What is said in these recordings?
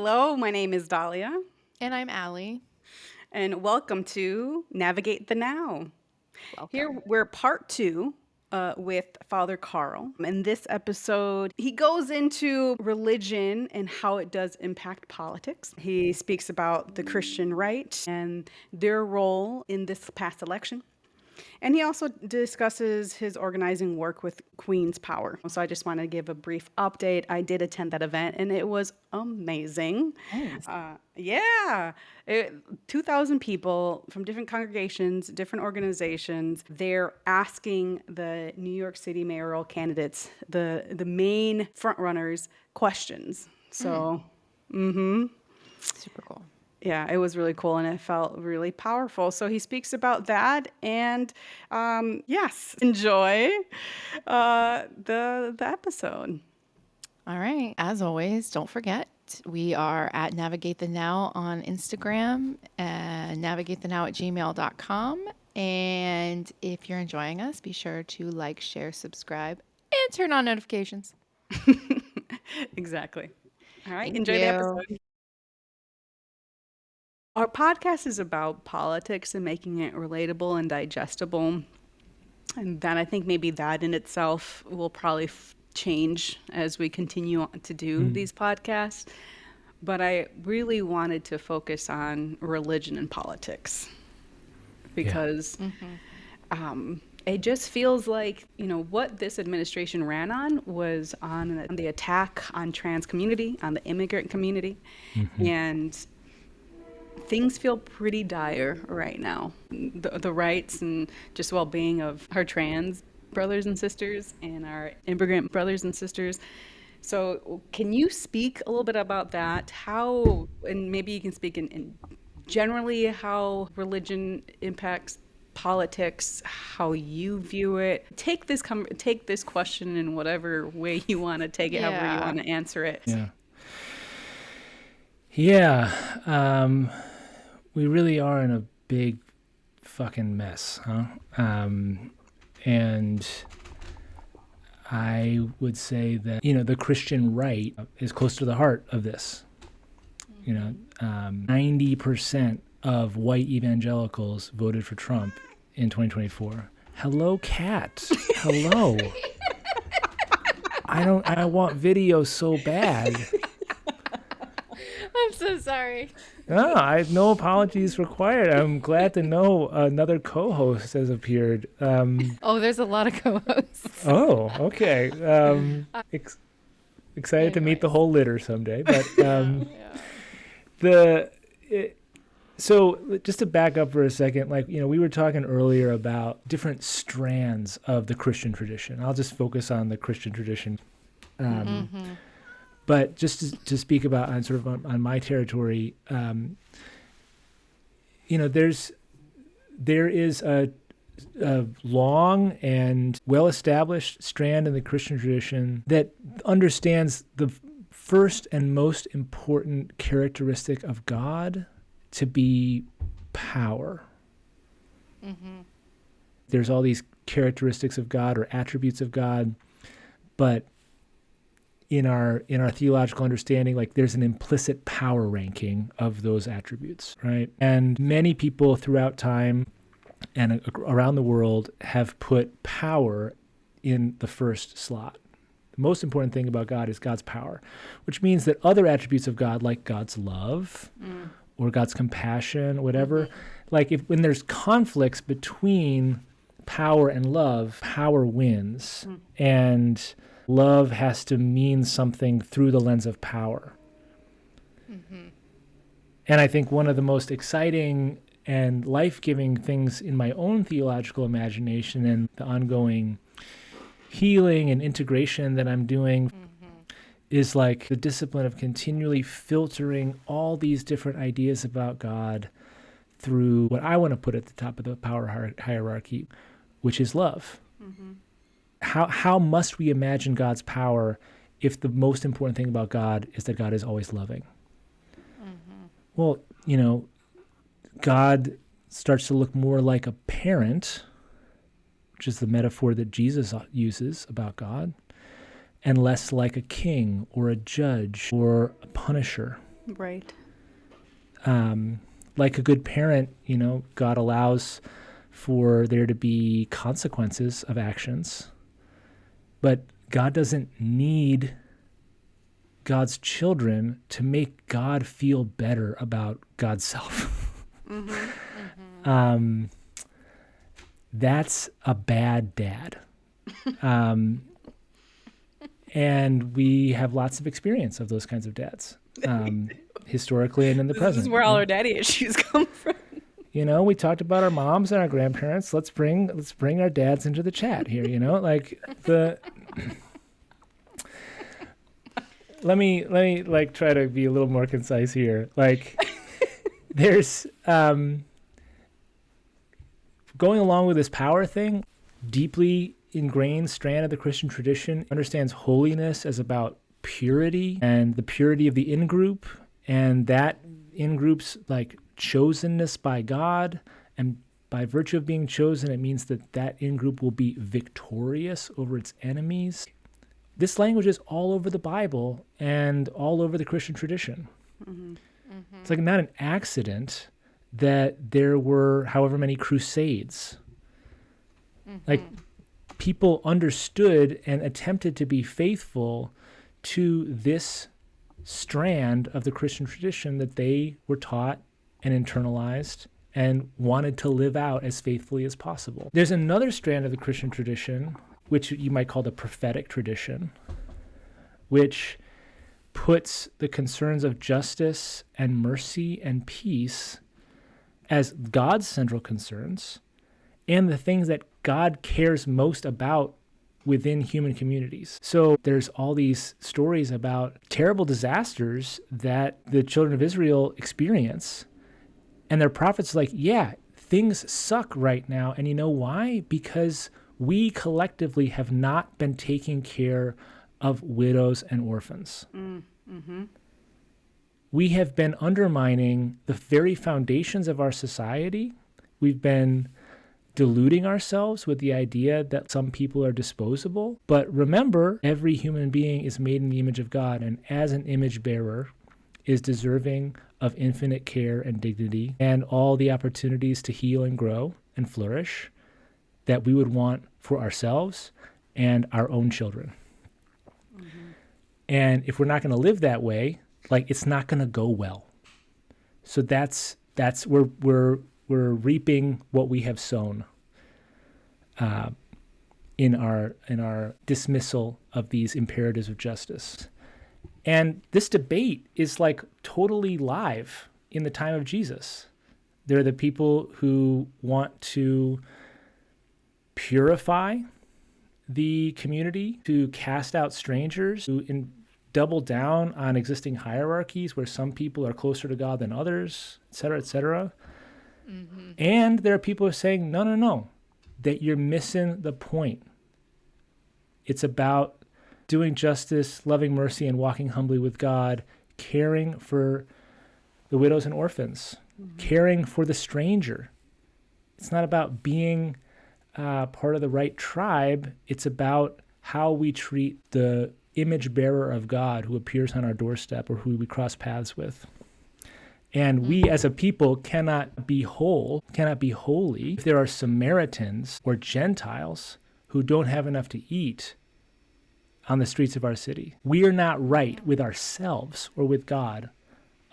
Hello, my name is Dahlia, And I'm Allie. and welcome to Navigate the Now. Here Welcome. we're part two with Father Carl. In this episode, he goes into religion and how it does impact politics. He speaks about the Christian right and their role in this past election. And he also discusses his organizing work with Queen's Power. So I just want to give a brief update. I did attend that event and it was amazing. Nice. Yeah, 2,000 people from different congregations, different organizations. They're asking the New York City mayoral candidates, the main front runners, questions. So, Super cool. yeah, it was really cool and it felt really powerful. So he speaks about that, and yes, enjoy the episode. All right. As always, don't forget, we are at Navigate the Now on Instagram and navigatethenow@gmail.com. And if you're enjoying us, be sure to like, share, subscribe, and turn on notifications. Exactly. All right, Thank enjoy the you. episode. Our podcast is about politics and making it relatable and digestible. And then I think maybe that in itself will probably change as we continue on to do these podcasts. But I really wanted to focus on religion and politics because it just feels like, what this administration ran on was on the attack on trans community, on the immigrant community. And things feel pretty dire right now. The rights and just well-being of our trans brothers and sisters and our immigrant brothers and sisters. So can you speak a little bit about that? How, and maybe you can speak in generally how religion impacts politics, how you view it. Take this question in whatever way you want to take it, however you want to answer it. Yeah. Yeah. We really are in a big fucking mess, huh? And I would say that, the Christian right is close to the heart of this. 90% of white evangelicals voted for Trump in 2024. Hello, cat. Hello. I want video so bad. I'm so sorry. No apologies required. I'm glad to know another co-host has appeared. Oh, there's a lot of co-hosts. Oh, okay. Excited to meet the whole litter someday. But so just to back up for a second, we were talking earlier about different strands of the Christian tradition. I'll just focus on the Christian tradition. But just to speak about on my territory, there is a long and well-established strand in the Christian tradition that understands the first and most important characteristic of God to be power. There's all these characteristics of God or attributes of God, but in our theological understanding, there's an implicit power ranking of those attributes, right? And many people throughout time and around the world have put power in the first slot. The most important thing about God is God's power, which means that other attributes of God, like God's love or God's compassion, whatever, when there's conflicts between power and love, power wins. And love has to mean something through the lens of power. And I think one of the most exciting and life-giving things in my own theological imagination and the ongoing healing and integration that I'm doing is the discipline of continually filtering all these different ideas about God through what I want to put at the top of the power hierarchy, which is love. How must we imagine God's power if the most important thing about God is that God is always loving? Well, God starts to look more like a parent, which is the metaphor that Jesus uses about God, and less like a king or a judge or a punisher. Right. Like a good parent, God allows for there to be consequences of actions, but God doesn't need God's children to make God feel better about God's self. That's a bad dad. And we have lots of experience of those kinds of dads, historically and in the present. This is where all our daddy issues come from. We talked about our moms and our grandparents. Let's bring our dads into the chat here. Let me like try to be a little more concise here. Like, there's going along with this power thing, deeply ingrained strand of the Christian tradition understands holiness as about purity and the purity of the in-group, and that in-group's like chosenness by God, and by virtue of being chosen, it means that in-group will be victorious over its enemies. This language is all over the Bible and all over the Christian tradition. It's like not an accident that there were however many crusades. Like, people understood and attempted to be faithful to this strand of the Christian tradition that they were taught and internalized and wanted to live out as faithfully as possible. There's another strand of the Christian tradition, which you might call the prophetic tradition, which puts the concerns of justice and mercy and peace as God's central concerns and the things that God cares most about within human communities. So there's all these stories about terrible disasters that the children of Israel experience, and their prophets are like, yeah, things suck right now. And you know why? Because we collectively have not been taking care of widows and orphans. We have been undermining the very foundations of our society. We've been deluding ourselves with the idea that some people are disposable. But remember, every human being is made in the image of God, and as an image bearer is deserving of infinite care and dignity and all the opportunities to heal and grow and flourish that we would want for ourselves and our own children. And if we're not going to live that way, like, it's not going to go well. So that's we're reaping what we have sown in our dismissal of these imperatives of justice. And this debate is like totally live in the time of Jesus. There are the people who want to purify the community, to cast out strangers, to double down on existing hierarchies where some people are closer to God than others, et cetera, et cetera. And there are people who are saying, no, that you're missing the point. It's about doing justice, loving mercy, and walking humbly with God, caring for the widows and orphans, caring for the stranger. It's not about being part of the right tribe. It's about how we treat the image bearer of God who appears on our doorstep or who we cross paths with. And we as a people cannot be whole, cannot be holy if there are Samaritans or Gentiles who don't have enough to eat on the streets of our city. We are not right with ourselves or with God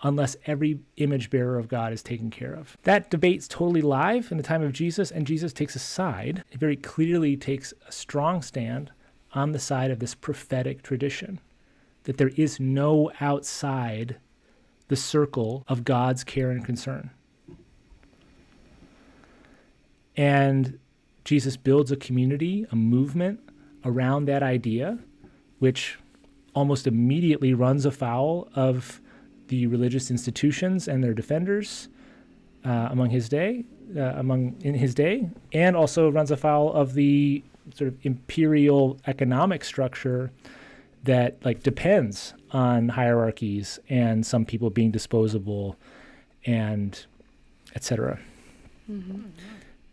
unless every image bearer of God is taken care of. That debate's totally live in the time of Jesus, and Jesus takes a side. It very clearly takes a strong stand on the side of this prophetic tradition, that there is no outside the circle of God's care and concern. And Jesus builds a community, a movement around that idea, which almost immediately runs afoul of the religious institutions and their defenders in his day, and also runs afoul of the sort of imperial economic structure that like depends on hierarchies and some people being disposable and et cetera.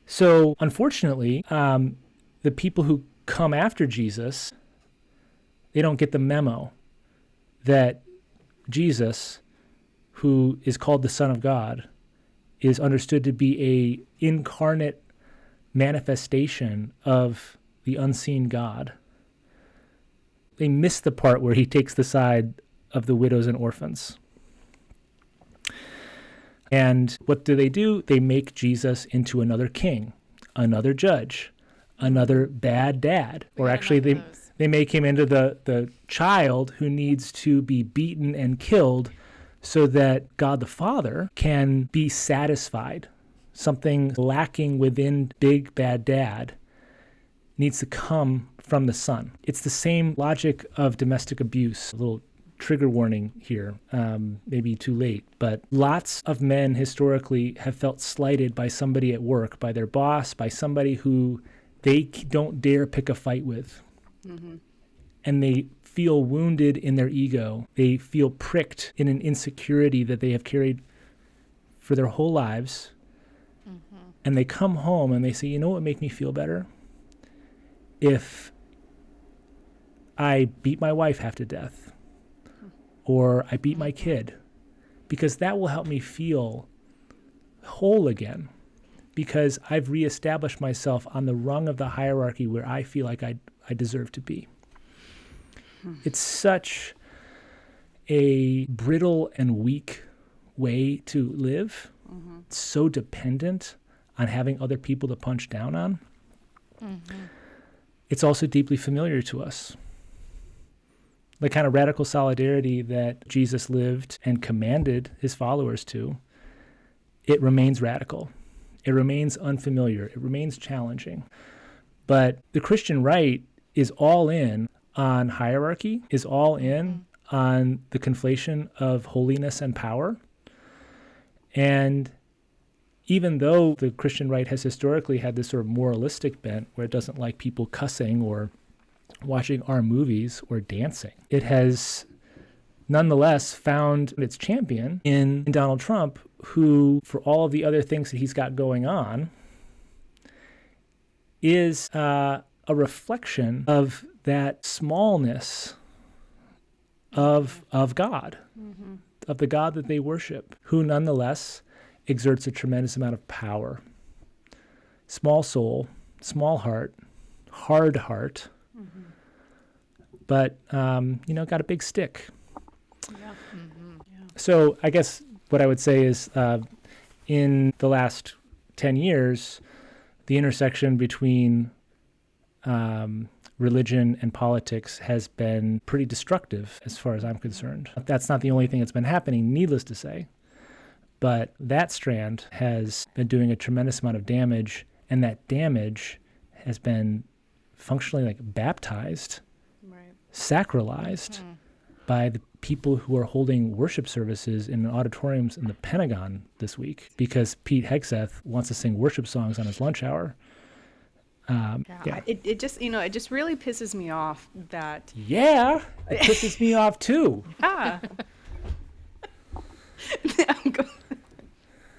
So unfortunately, the people who come after Jesus, they don't get the memo that Jesus who is called the Son of God, is understood to be a incarnate manifestation of the unseen God. They miss the part where he takes the side of the widows and orphans. And what do? They make Jesus into another king, another judge, another bad dad. Or actually they make him into the child who needs to be beaten and killed so that God the Father can be satisfied. Something lacking within big bad dad needs to come from the son. It's the same logic of domestic abuse. A little trigger warning here, maybe too late, but lots of men historically have felt slighted by somebody at work, by their boss, by somebody who they don't dare pick a fight with. Mm-hmm. And they feel wounded in their ego. They feel pricked in an insecurity that they have carried for their whole lives. Mm-hmm. And they come home and they say, you know what would make me feel better? If I beat my wife half to death, or I beat my kid, because that will help me feel whole again, because I've reestablished myself on the rung of the hierarchy where I feel like I deserve to be. It's such a brittle and weak way to live. Mm-hmm. It's so dependent on having other people to punch down on. Mm-hmm. It's also deeply familiar to us. The kind of radical solidarity that Jesus lived and commanded his followers to, it remains radical. It remains unfamiliar. It remains challenging. But the Christian right is all in on hierarchy, is all in on the conflation of holiness and power. And even though the Christian right has historically had this sort of moralistic bent where it doesn't like people cussing or watching our movies or dancing, it has nonetheless found its champion in Donald Trump, who, for all of the other things that he's got going on, is a reflection of that smallness of God, mm-hmm. of the God that they worship, who nonetheless exerts a tremendous amount of power. Small soul, small heart, hard heart, mm-hmm. but, got a big stick. Yeah. Mm-hmm. Yeah. So I guess what I would say is in the last 10 years, the intersection between religion and politics has been pretty destructive as far as I'm concerned. That's not the only thing that's been happening, needless to say. But that strand has been doing a tremendous amount of damage, and that damage has been functionally baptized, right. Sacralized by the people who are holding worship services in auditoriums in the Pentagon this week because Pete Hegseth wants to sing worship songs on his lunch hour. It just really pisses me off that. Yeah, it pisses me off too. Yeah.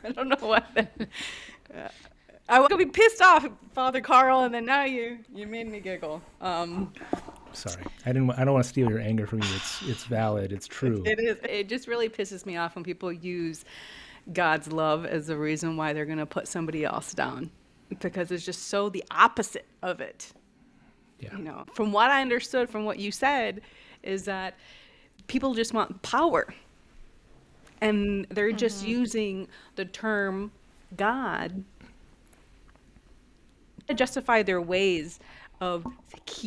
I don't know what. I was gonna be pissed off, Father Carl, and then now you made me giggle. Sorry, I don't want to steal your anger from you. It's valid. It's true. It is. It just really pisses me off when people use God's love as the reason why they're gonna put somebody else down, because it's just so the opposite of it. Yeah. From what I understood from what you said, is that people just want power. And they're just using the term God to justify their ways of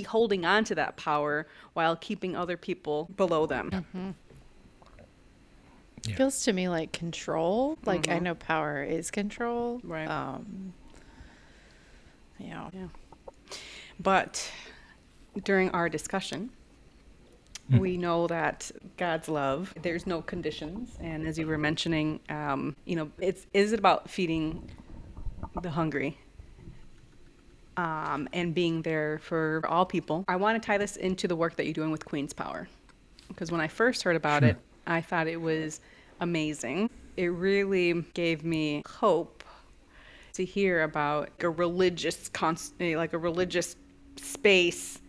holding on to that power while keeping other people below them. Mm-hmm. Yeah. Feels to me like control. Like I know power is control. Right. Yeah. But during our discussion, we know that God's love, there's no conditions. And as you were mentioning, is it about feeding the hungry and being there for all people? I want to tie this into the work that you're doing with Queen's Power. Because when I first heard about it, I thought it was amazing. It really gave me hope to hear about a religious space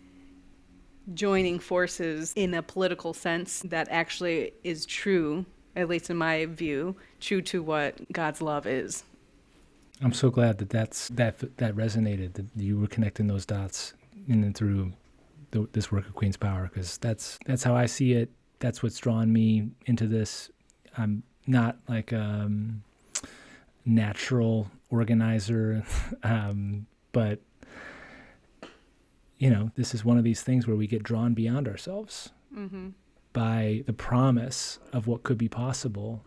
joining forces in a political sense that actually is true at least in my view, true to what God's love is. I'm so glad that that resonated, that you were connecting those dots in and through this work of Queen's Power, because that's how I see it. That's what's drawn me into this. I'm not like a natural organizer, but this is one of these things where we get drawn beyond ourselves by the promise of what could be possible,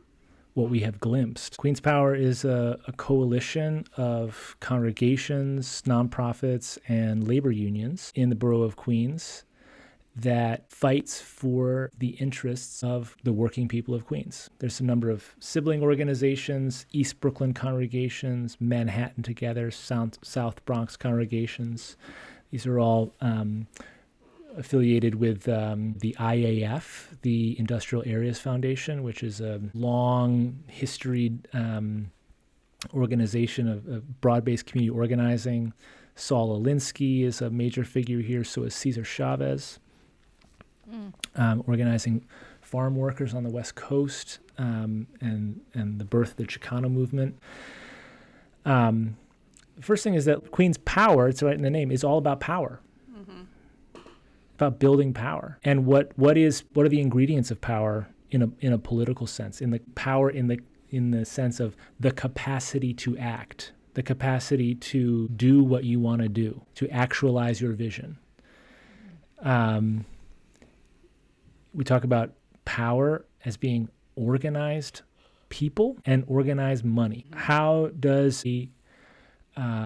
what we have glimpsed. Queen's Power is a coalition of congregations, nonprofits, and labor unions in the borough of Queens that fights for the interests of the working people of Queens. There's a number of sibling organizations, East Brooklyn congregations, Manhattan Together, South Bronx congregations. These are all affiliated with the IAF, the Industrial Areas Foundation, which is a long historied organization of broad-based community organizing. Saul Alinsky is a major figure here, so is Cesar Chavez, organizing farm workers on the West Coast, and the birth of the Chicano movement. The first thing is that Queen's Power, it's right in the name, is all about power. About building power. And what are the ingredients of power in a political sense? In the power in the sense of the capacity to act, the capacity to do what you want to do, to actualize your vision. We talk about power as being organized people and organized money. How does the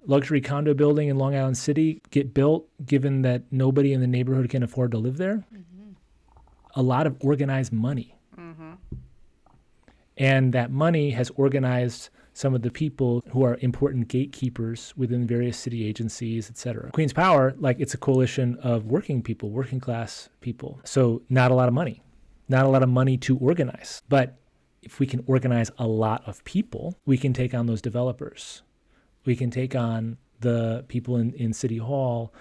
luxury condo building in Long Island City get built, given that nobody in the neighborhood can afford to live there? A lot of organized money. And that money has organized some of the people who are important gatekeepers within various city agencies, et cetera. Queen's Power, it's a coalition of working people, working class people. So not a lot of money to organize. But if we can organize a lot of people, we can take on those developers. We can take on the people in City Hall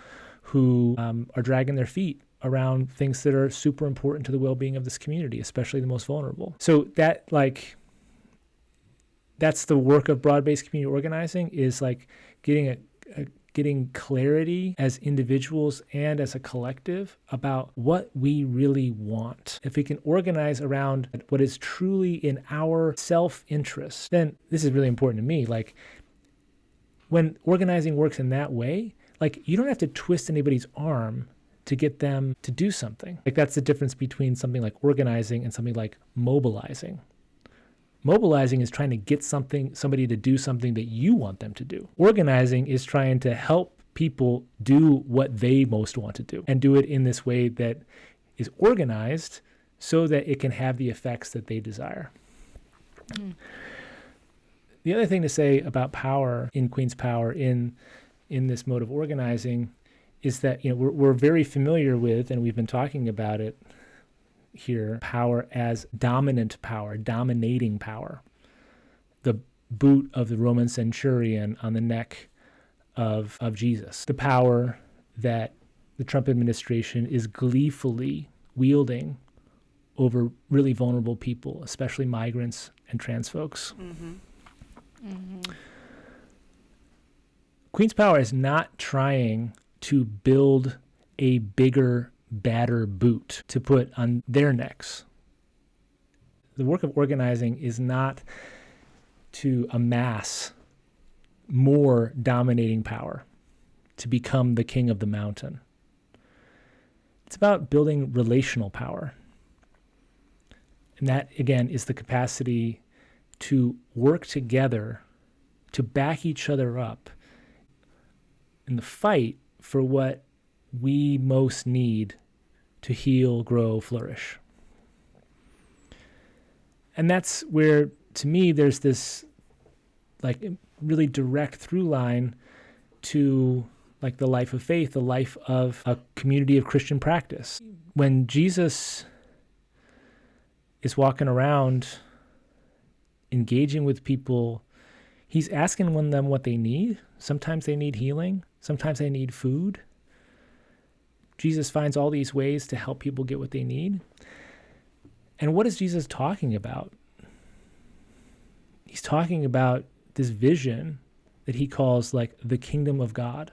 who are dragging their feet around things that are super important to the well-being of this community, especially the most vulnerable. So that's the work of broad-based community organizing, is getting clarity as individuals and as a collective about what we really want. If we can organize around what is truly in our self-interest, then this is really important to me. When organizing works in that way, you don't have to twist anybody's arm to get them to do something. That's the difference between something like organizing and something like mobilizing. Mobilizing is trying to get somebody to do something that you want them to do. Organizing is trying to help people do what they most want to do, and do it in this way that is organized so that it can have the effects that they desire. The other thing to say about power in Queen's Power in this mode of organizing is that we're very familiar with, and we've been talking about it here, power as dominant power, dominating power. The boot of the Roman centurion on the neck of Jesus. The power that the Trump administration is gleefully wielding over really vulnerable people, especially migrants and trans folks. Queen's Power is not trying to build a bigger, badder boot to put on their necks. The work of organizing is not to amass more dominating power, to become the king of the mountain. It's about building relational power. And that, again, is the capacity to work together, to back each other up in the fight for what we most need to heal, grow, flourish. And that's where, to me, there's this really direct through line to the life of faith, the life of a community of Christian practice. When Jesus is walking around engaging with people, he's asking them what they need. Sometimes they need healing. Sometimes they need food. Jesus finds all these ways to help people get what they need. And what is Jesus talking about? he's talking about this vision that he calls like the kingdom of God.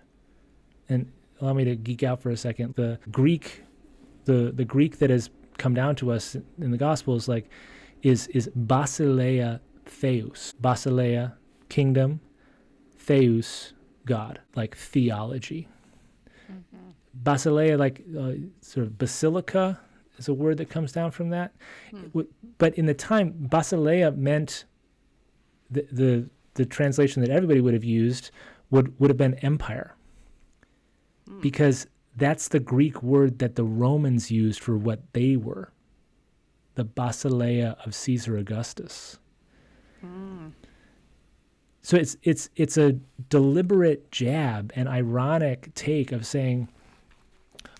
And allow me to geek out for a second. The Greek that has come down to us in the Gospels is basileia theos. Basileia, kingdom, theos, God, like theology. Basileia, sort of basilica is a word that comes down from that. But in the time, basileia meant the translation that everybody would have used would have been empire. Because that's the Greek word that the Romans used for what they were. The basileia of Caesar Augustus. So it's a deliberate jab, an ironic take of saying,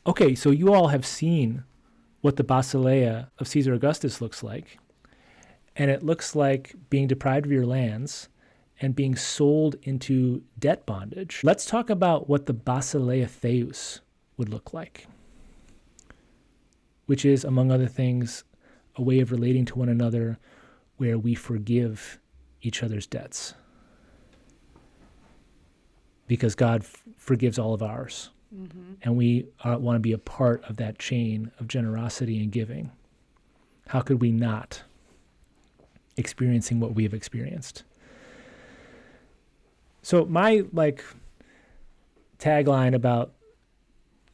okay, so you all have seen what the basileia of Caesar Augustus looks like, and it looks like being deprived of your lands and being sold into debt bondage. Let's talk about what the basileia theos would look like, which is, among other things, a way of relating to one another where we forgive each other's debts. Because God forgives all of ours. And we want to be a part of that chain of generosity and giving. How could we not experiencing what we have experienced? So my tagline about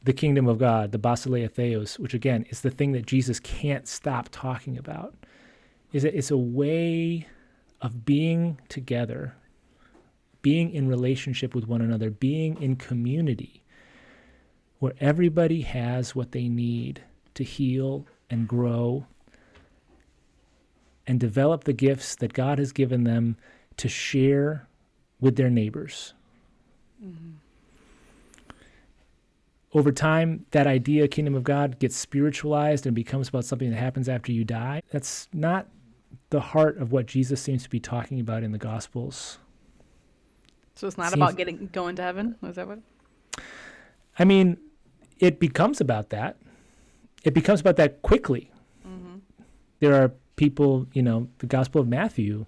the kingdom of God, the basileia theos, which again is the thing that Jesus can't stop talking about, is that it's a way of being together, being in relationship with one another, being in community, where everybody has what they need to heal and grow and develop the gifts that God has given them to share with their neighbors. Over time, that idea, kingdom of God, gets spiritualized and becomes about something that happens after you die. That's not the heart of what Jesus seems to be talking about in the Gospels. So it's not about going to heaven? Was that what? I mean, it becomes about that. It becomes about that quickly. There are people, the Gospel of Matthew,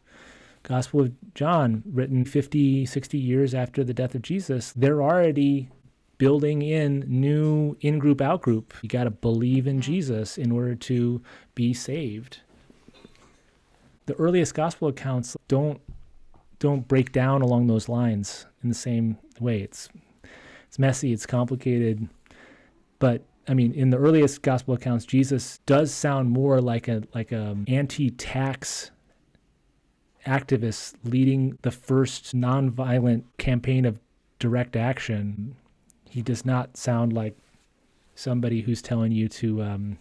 Gospel of John, written 50, 60 years after the death of Jesus, they're already building in new in-group, out-group. You got to believe in Jesus in order to be saved. The earliest gospel accounts don't break down along those lines in the same way. It's messy, it's complicated, but I mean, in the earliest gospel accounts, Jesus does sound more like a anti-tax activist leading the first nonviolent campaign of direct action. He does not sound like somebody who's telling you to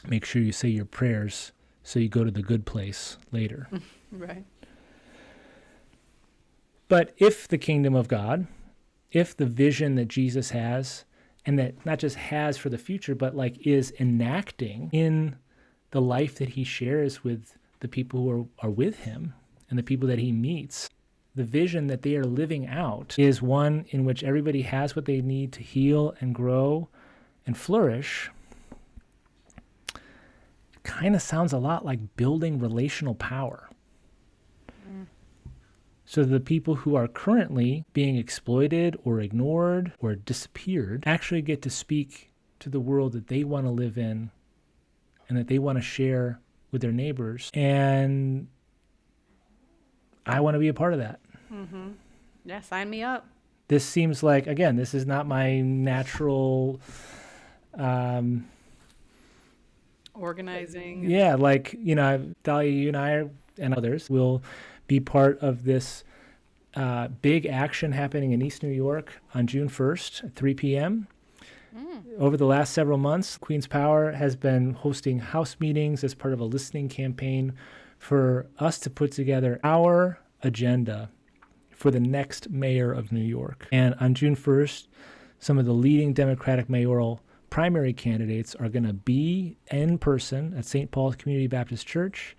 make sure you say your prayers so you go to the good place later. Right. But if the kingdom of God, if the vision that Jesus has, and that not just has for the future, but is enacting in the life that he shares with the people who are with him and the people that he meets, the vision that they are living out is one in which everybody has what they need to heal and grow and flourish. It kind of sounds a lot like building relational power. So the people who are currently being exploited or ignored or disappeared actually get to speak to the world that they want to live in and that they want to share with their neighbors. And I want to be a part of that. Yeah, sign me up. This seems like, again, this is not my natural... Organizing. Yeah, Dahlia, you and I and others will be part of this big action happening in East New York on June 1st at 3 p.m. Over the last several months, Queen's Power has been hosting house meetings as part of a listening campaign for us to put together our agenda for the next mayor of New York. And on June 1st, some of the leading Democratic mayoral primary candidates are going to be in person at St. Paul's Community Baptist Church,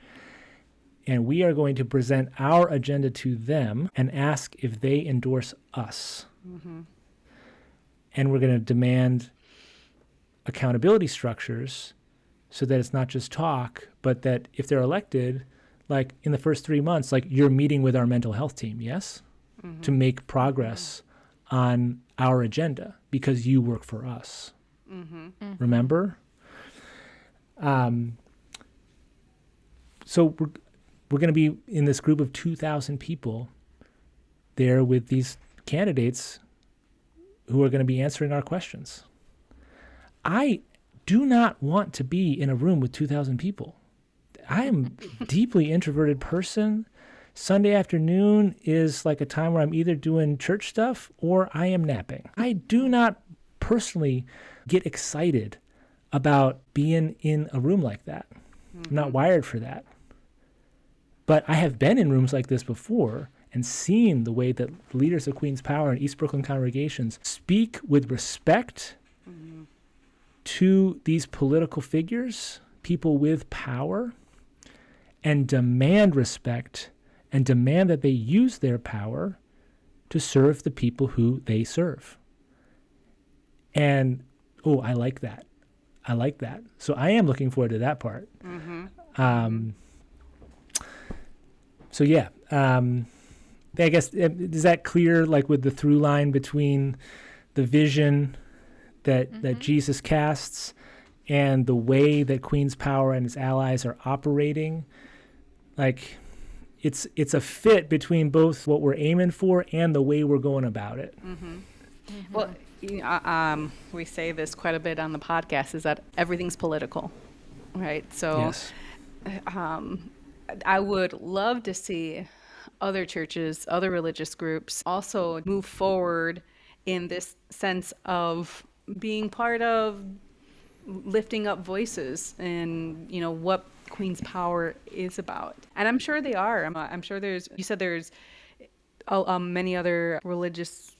and we are going to present our agenda to them and ask if they endorse us. And we're going to demand accountability structures so that it's not just talk, but that if they're elected, like in the first 3 months, like you're meeting with our mental health team, yes? To make progress on our agenda because you work for us. Remember? So we're going to be in this group of 2,000 people there with these candidates who are going to be answering our questions. I do not want to be in a room with 2,000 people. I am a deeply introverted person. Sunday afternoon is like a time where I'm either doing church stuff or I am napping. I do not personally get excited about being in a room like that. I'm not wired for that. But I have been in rooms like this before and seen the way that leaders of Queen's Power and East Brooklyn congregations speak with respect to these political figures, people with power, and demand respect and demand that they use their power to serve the people who they serve. And, I like that. I like that. So I am looking forward to that part. So yeah, I guess, is that clear, like with the through line between the vision that Jesus casts and the way that Queen's Power and its allies are operating? Like, it's a fit between both what we're aiming for and the way we're going about it. Well, we say this quite a bit on the podcast, is that everything's political, right? So Yes. I would love to see other churches, other religious groups also move forward in this sense of being part of lifting up voices and, what Queen's Power is about. And I'm sure they are. I'm sure you said there's many other religious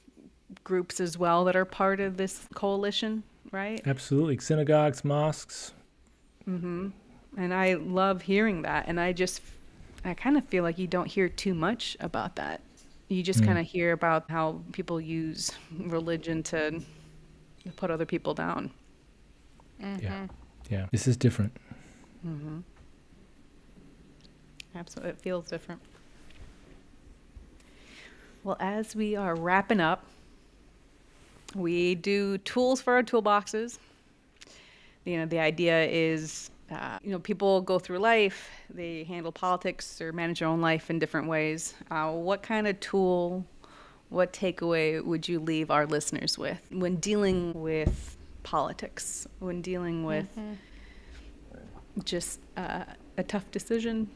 groups as well that are part of this coalition, right? Absolutely. Synagogues, mosques. And I love hearing that. And I kind of feel like you don't hear too much about that. You just kind of hear about how people use religion to put other people down. Yeah. This is different. Absolutely. It feels different. Well, as we are wrapping up, we do tools for our toolboxes. The idea is, people go through life, they handle politics or manage their own life in different ways. What kind of tool, what takeaway would you leave our listeners with when dealing with politics, when dealing with just a tough decision?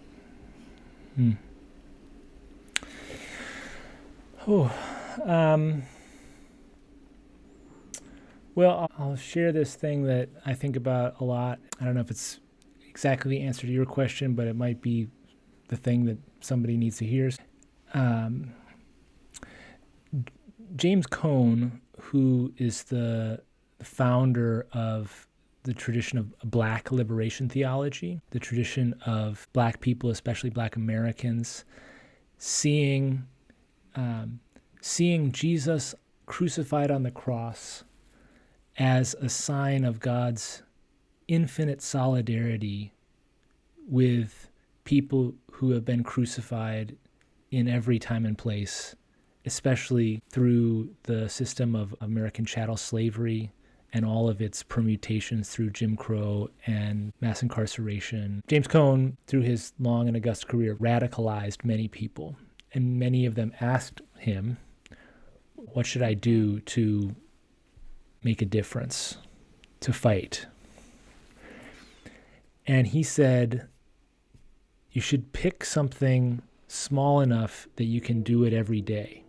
Well, I'll share this thing that I think about a lot. I don't know if it's exactly the answer to your question, but it might be the thing that somebody needs to hear. James Cone, who is the founder of the tradition of Black liberation theology, the tradition of Black people, especially Black Americans, seeing Jesus crucified on the cross as a sign of God's infinite solidarity with people who have been crucified in every time and place, especially through the system of American chattel slavery and all of its permutations through Jim Crow and mass incarceration. James Cone, through his long and august career, radicalized many people, and many of them asked him, what should I do to make a difference, to fight? And he said, you should pick something small enough that you can do it every day.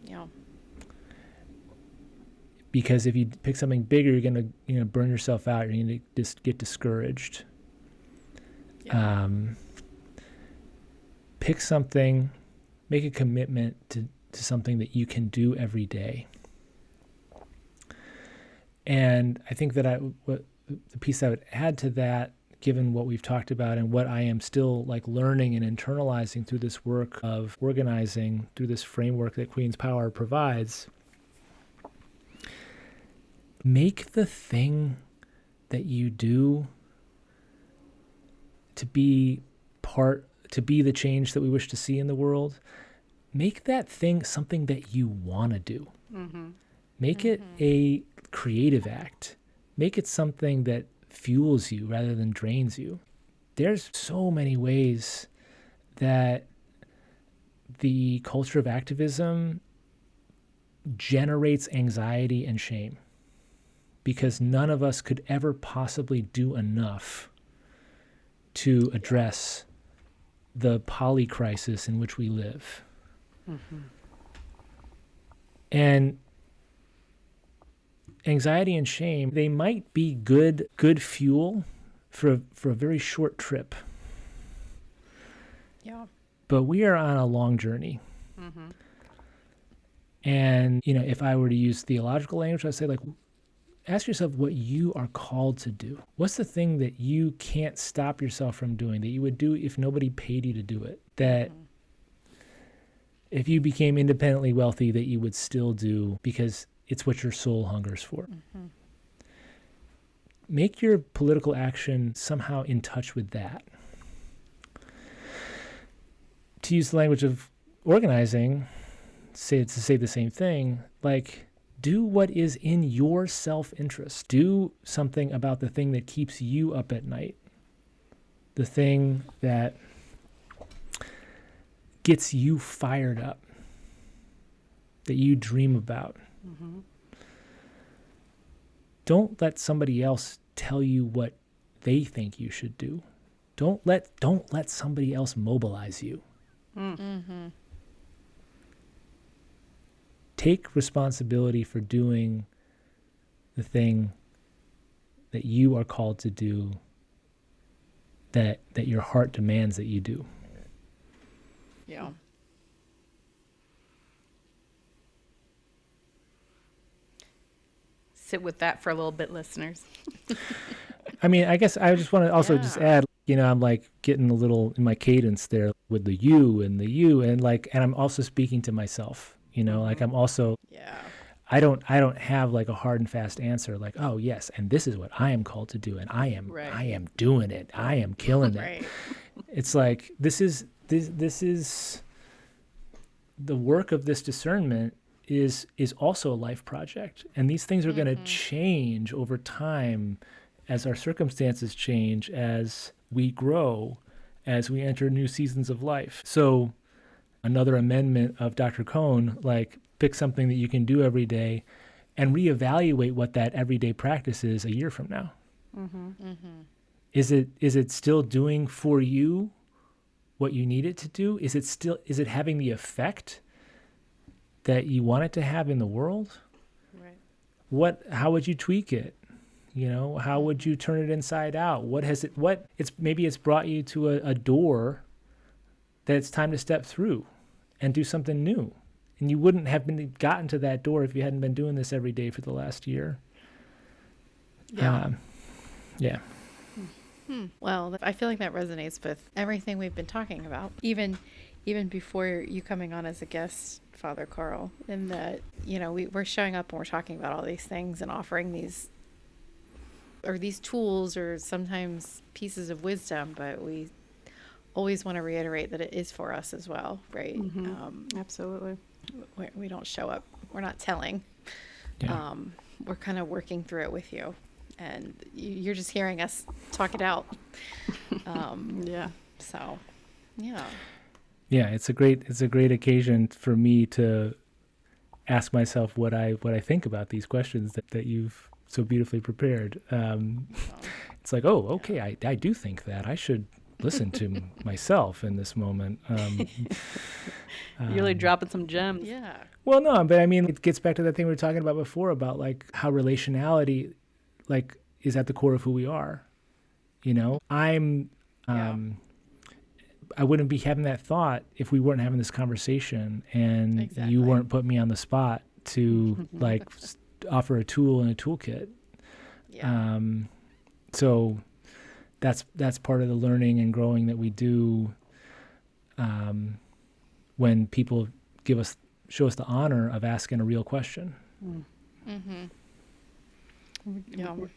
Yeah. Because if you pick something bigger, you're going to burn yourself out. You're going to just get discouraged. Yeah. Pick something, make a commitment to something that you can do every day. And I think that the piece I would add to that, given what we've talked about and what I am still learning and internalizing through this work of organizing through this framework that Queen's Power provides, make the thing that you do to be the change that we wish to see in the world, make that thing something that you want to do. Make it a creative act. Make it something that fuels you rather than drains you. There's so many ways that the culture of activism generates anxiety and shame, because none of us could ever possibly do enough to address the poly crisis in which we live. And anxiety and shame, they might be good fuel for a very short trip. Yeah. But we are on a long journey. And, if I were to use theological language, I'd say, like, ask yourself what you are called to do. What's the thing that you can't stop yourself from doing, that you would do if nobody paid you to do it? That if you became independently wealthy, that you would still do because it's what your soul hungers for. Make your political action somehow in touch with that. To use the language of organizing, to say the same thing, like, do what is in your self-interest. Do something about the thing that keeps you up at night. The thing that gets you fired up, that you dream about. Don't let somebody else tell you what they think you should do. Don't let somebody else mobilize you. Take responsibility for doing the thing that you are called to do, that your heart demands that you do. Yeah. Sit with that for a little bit, listeners. I mean, I guess I just want to also just add, I'm like getting a little in my cadence there with the you and the you, and I'm also speaking to myself, like I'm also, I don't have like a hard and fast answer, like, oh yes, and this is what I am called to do, and I am doing it. I am killing it. It's like, this is the work of this discernment is also a life project. And these things are going to change over time as our circumstances change, as we grow, as we enter new seasons of life. So another amendment of Dr. Cohn, like, pick something that you can do every day and reevaluate what that everyday practice is a year from now. Is it still doing for you what you need it to do? Is it having the effect that you want it to have in the world? How would you tweak it? How would you turn it inside out? Maybe it's brought you to a door that it's time to step through and do something new. And you wouldn't have gotten to that door if you hadn't been doing this every day for the last year. Yeah. Well, I feel like that resonates with everything we've been talking about, even before you coming on as a guest, Father Carl, in that, we're showing up and we're talking about all these things and offering these tools or sometimes pieces of wisdom, but we always want to reiterate that it is for us as well, right? Absolutely. We don't show up. We're not telling. We're kind of working through it with you, and you're just hearing us talk it out. So, yeah, it's a great occasion for me to ask myself what I think about these questions that you've so beautifully prepared. It's like, oh, okay, I do think that I should listen to myself in this moment. You're really dropping some gems. Yeah. Well, no, but I mean, it gets back to that thing we were talking about before about like how relationality, like, is at the core of who we are. I wouldn't be having that thought if we weren't having this conversation and you weren't putting me on the spot to like offer a tool and a toolkit. So that's part of the learning and growing that we do when people show us the honor of asking a real question.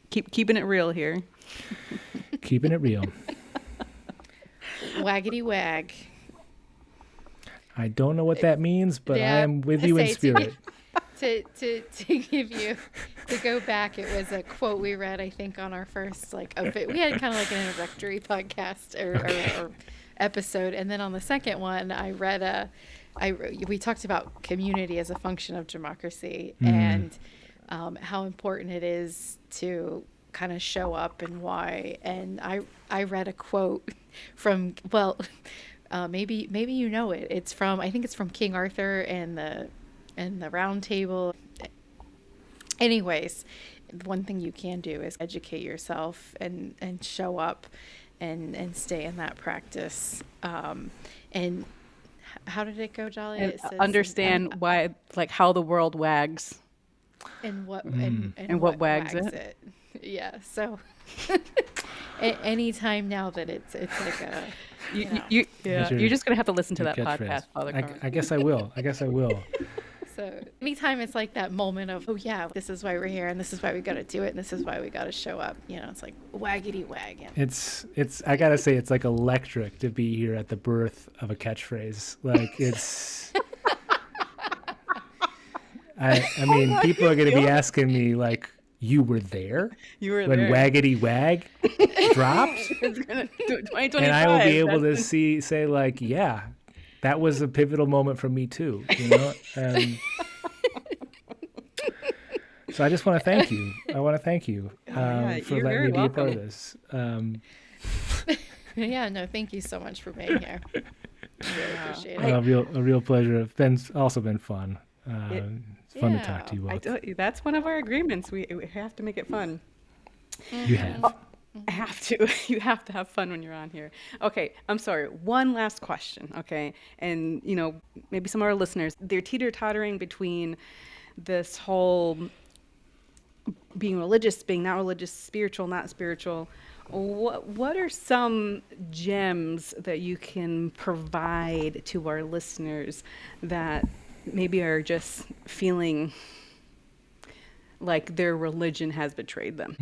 Keeping it real here. Keeping it real. Waggity wag. I don't know what that means, but I Yeah, am with I you in say spirit. to give you to go back, it was a quote we read, I think, on our first we had kind of like an introductory podcast or episode, and then on the second one I read we talked about community as a function of democracy, and how important it is to kind of show up and why. And I read a quote from, maybe you know it. It's from, I think it's from King Arthur and the Round Table. Anyways, one thing you can do is educate yourself and show up and stay in that practice. And how did it go, Jolly? And It says, understand why, like how the world wags. and what And what wags it. Yeah. So anytime now that it's like a You're just gonna have to listen to Your that catchphrase. podcast, Father Carmen. I guess I will. so anytime it's like that moment of, oh yeah, this is why we're here, and this is why we got to do it, and this is why we got to show up. It's like waggity wag. It's I gotta say, it's like electric to be here at the birth of a catchphrase. Like it's. I mean, people are gonna be asking me like, "You were there? You were when there. Waggity Wag dropped?" It's gonna do it 2025. And I will be able to say like, "Yeah, that was a pivotal moment for me too." So I just want to thank you. I want to thank you for you're letting very me be a part of welcome. this. Yeah, no, thank you so much for being here. I really appreciate it. A real pleasure. It's also been fun. It's fun to talk to you I both. told you, that's one of our agreements. We have to make it fun. You have. I have to. You have to have fun when you're on here. Okay, I'm sorry. One last question, okay? And, maybe some of our listeners, they're teeter-tottering between this whole being religious, being not religious, spiritual, not spiritual. What are some gems that you can provide to our listeners that maybe are just feeling like their religion has betrayed them?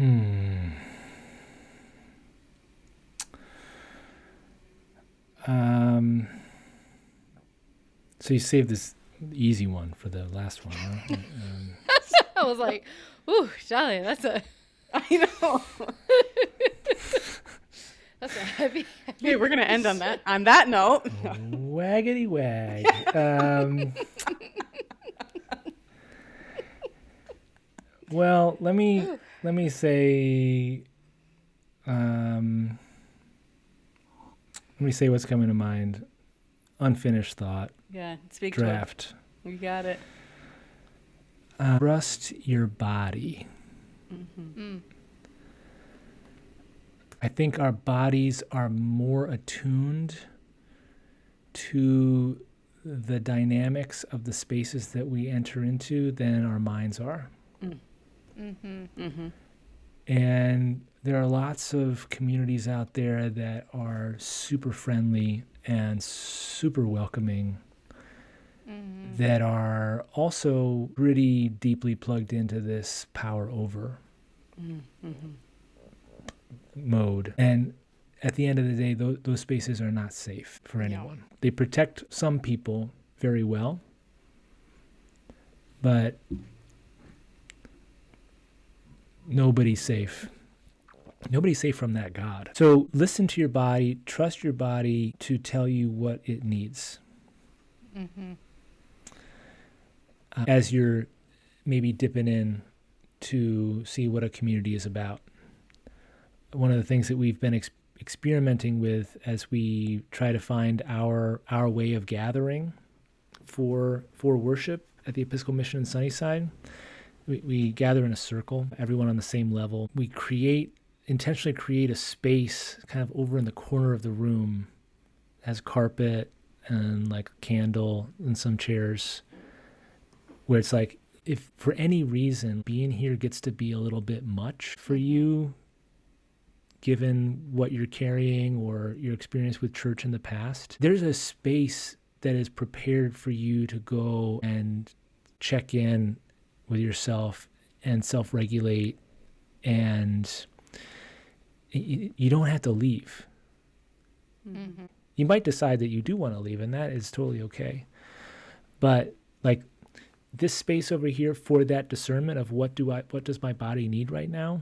So you saved this easy one for the last one, huh? I was like, ooh, Jolly, that's a I know. heavy. Hey, we're gonna end on that note. Waggity wag. Well, let me say. Let me say what's coming to mind. Unfinished thought. Yeah, speak Draft. to it. You got it. Trust your body. I think our bodies are more attuned to the dynamics of the spaces that we enter into than our minds are. And there are lots of communities out there that are super friendly and super welcoming, that are also pretty deeply plugged into this power over mode. And at the end of the day, those spaces are not safe for anyone. They protect some people very well, but nobody's safe. Nobody's safe from that God. So listen to your body, trust your body to tell you what it needs. As you're maybe dipping in to see what a community is about. One of the things that we've been experimenting with as we try to find our way of gathering for worship at the Episcopal Mission in Sunnyside, we gather in a circle, everyone on the same level. We intentionally create a space kind of over in the corner of the room, has carpet and like a candle and some chairs, where it's like, if for any reason being here gets to be a little bit much for you, given what you're carrying or your experience with church in the past, there's a space that is prepared for you to go and check in with yourself and self-regulate, and you don't have to leave. You might decide that you do want to leave, and that is totally okay. But like this space over here for that discernment of what does my body need right now,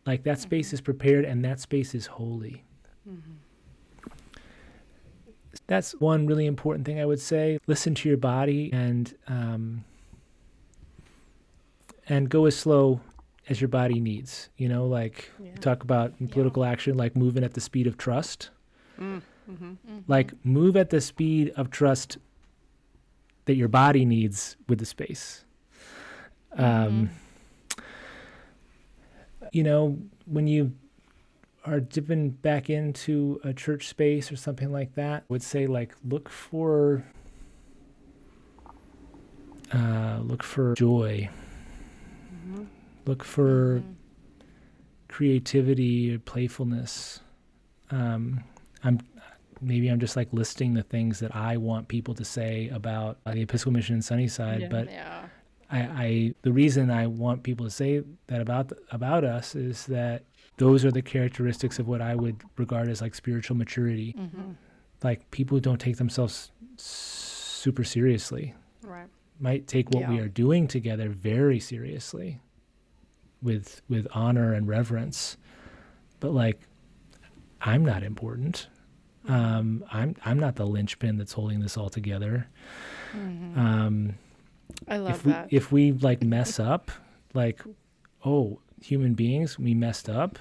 like that space is prepared and that space is holy. That's one really important thing I would say. Listen to your body and go as slow as your body needs. You know, like you talk about in political action, like moving at the speed of trust. Like move at the speed of trust that your body needs with the space. You know, when you are dipping back into a church space or something like that, I would say like look for joy, look for creativity or playfulness. Maybe I'm just like listing the things that I want people to say about the Episcopal Mission in Sunnyside, but the reason I want people to say that about us is that those are the characteristics of what I would regard as like spiritual maturity. Like people who don't take themselves super seriously, might take what we are doing together very seriously, with honor and reverence, but like I'm not important. I'm not the linchpin that's holding this all together. I love that. If we like mess up, like, oh, human beings, we messed up.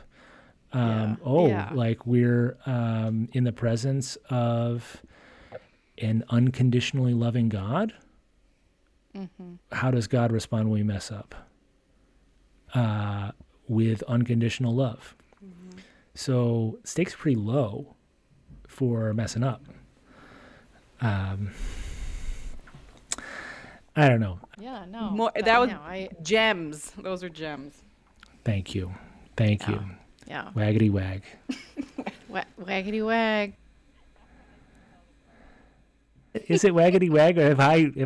Like we're in the presence of an unconditionally loving God. How does God respond when we mess up? With unconditional love. So stakes are pretty low for messing up. I don't know. Yeah, no. More, that was gems. Those are gems. Thank you. Yeah. Waggity wag. Waggity wag. Is it waggity wag, or have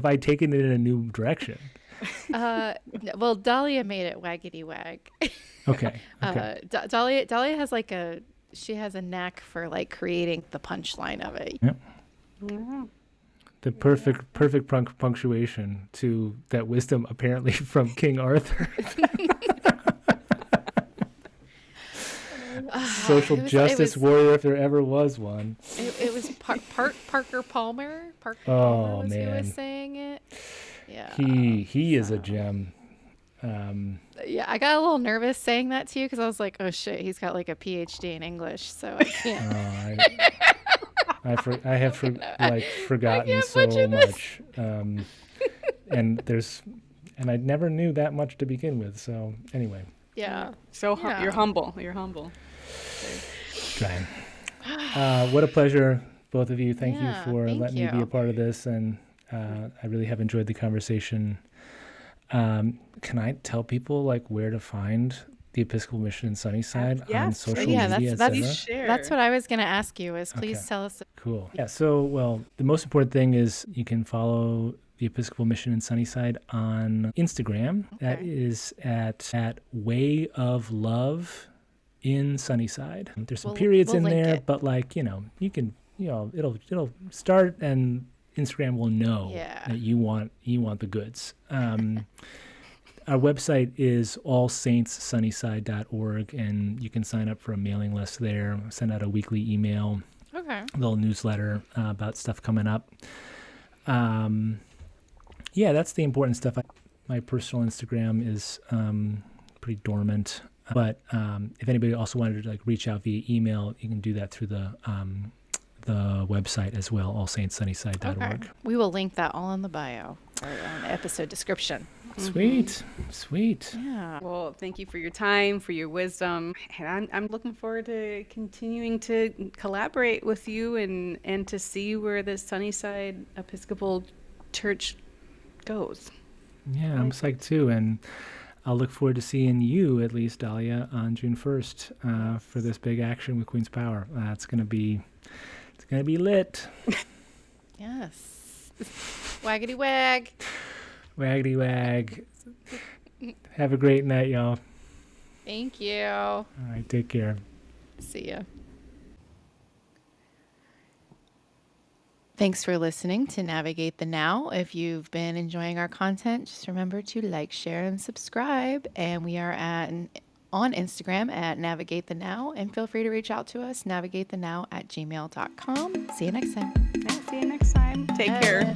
I taken it in a new direction? Well, Dahlia made it waggity wag. Okay. Dahlia has like she has a knack for like creating the punchline of it. Yep. The perfect punctuation to that wisdom, apparently from King Arthur. Social justice warrior, if there ever was one. It was Parker Palmer. Oh, was man, who was saying it. Yeah, he is a gem. Yeah, I got a little nervous saying that to you because I was like, oh shit, he's got like a PhD in English, so I can't. I have forgotten so much, and I never knew that much to begin with. So anyway. Yeah. So you're humble. You're humble. Trying. What a pleasure, both of you. Thank you for letting me be a part of this, and I really have enjoyed the conversation. Can I tell people like where to find the Episcopal Mission in Sunnyside on social media, that's what I was going to ask you is please tell us. Cool. Yeah. So, well, the most important thing is you can follow the Episcopal Mission in Sunnyside on Instagram. That is at Way of Love in Sunnyside. There's some periods in there, but like, you can, it'll start and Instagram will know that you want the goods. Our website is allsaintssunnyside.org, and you can sign up for a mailing list there, send out a weekly email, little newsletter about stuff coming up. That's the important stuff. My personal Instagram is pretty dormant, but if anybody also wanted to like reach out via email, you can do that through the website as well, allsaintssunnyside.org. We will link that all in the bio or on the episode description. Sweet. Yeah. Well, thank you for your time, for your wisdom. And I'm looking forward to continuing to collaborate with you and to see where the Sunnyside Episcopal Church goes. Yeah, I'm psyched too. And I'll look forward to seeing you, at least, Dahlia, on June 1st for this big action with Queen's Power. It's going to be lit. Yes. Waggity wag. Waggity wag. Have a great night, y'all. Thank you. All right, take care. See ya. Thanks for listening to Navigate the Now. If you've been enjoying our content, just remember to like, share, and subscribe. And we are on Instagram at Navigate the Now. And feel free to reach out to us, navigatethenow@gmail.com. See you next time. Yeah, see you next time. Take care.